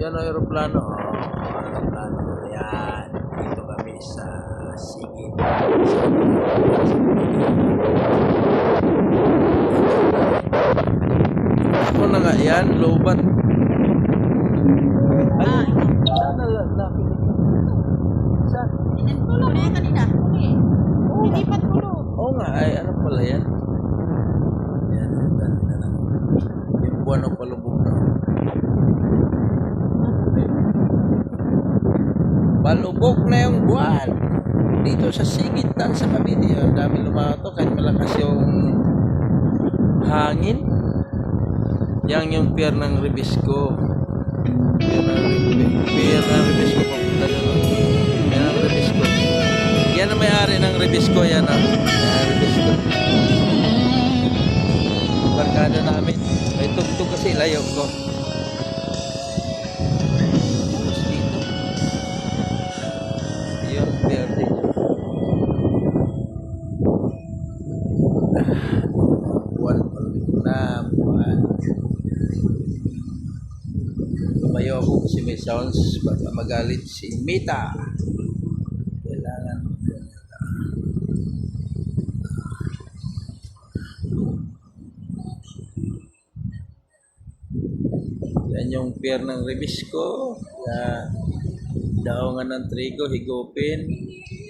Yan ang aeroplano. Oh, aeroplano. Yan. Dito kami sa Sigit. Ako na nga yan, lobat. Ay, sana lapit. Saan? Tulo na yan kanina. Nilipat tulo. Oo nga, ay ano pala yan? Yan, ang ganda na. Yung buwan o palubog na. Palubog na yung buwan. Dito sa Sigitan sa Cavite. Ang dami lumato kahit malakas yung hangin. Yang yung pier ng Ribisco. Pier ng Ribisco papunta doon. Yan ang Ribisco. Yan ang may-ari ng Ribisco. Yan ang Ribisco. Barkada namin. May tugtog kasi layo ko. Dito. Yun, pier din. Buwan na buwan. Tumayo ako kasi may sounds baka magalit si Mita. Kailangan yan yung pier ng Ribisco. Yan. Daungan ng trigo, higupin.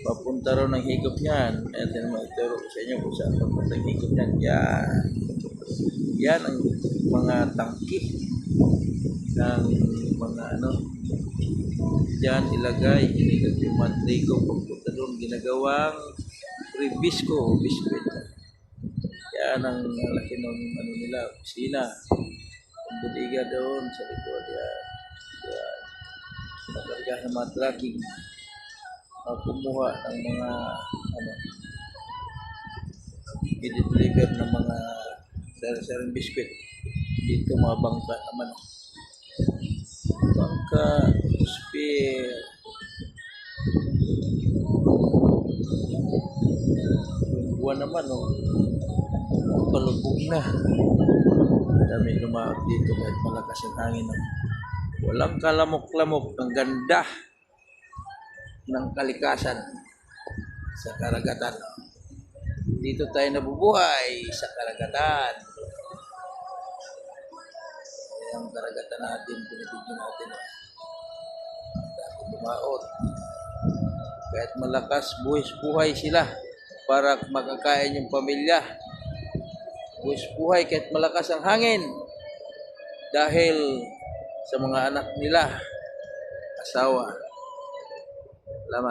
Papunta rin ng higop niyan. Ayan din magturo sa inyo kung saan papunta ng higop niyan. Yan. Yan ang mga tangki ng mga ano. Yan ilagay. Inigat yung mga trigo. Papunta doon ginagawang Ribisco o biscuit. Yan ang laki ng ano nila, opisina. Ang budiga doon sa likod. Yan. Yan. Nakarga ng mga tracking. Kumuha ng mga ano, i-deliver ng mga sari-saring biscuit. Dito mga bangka naman. Bangka, spear. Yung buwan naman, oh. Palubog na. Dami lumaak dito kahit malakas ang hangin. Walang kalamok-lamok. Ang ganda ng kalikasan sa karagatan. Dito tayo nabubuhay sa karagatan. Ang karagatan natin, pinibigyan natin. Dahil lumaot. Kahit malakas, buhay sila para makakain yung pamilya. Buhay kahit malakas ang hangin. Dahil sa mga anak nila, asawa.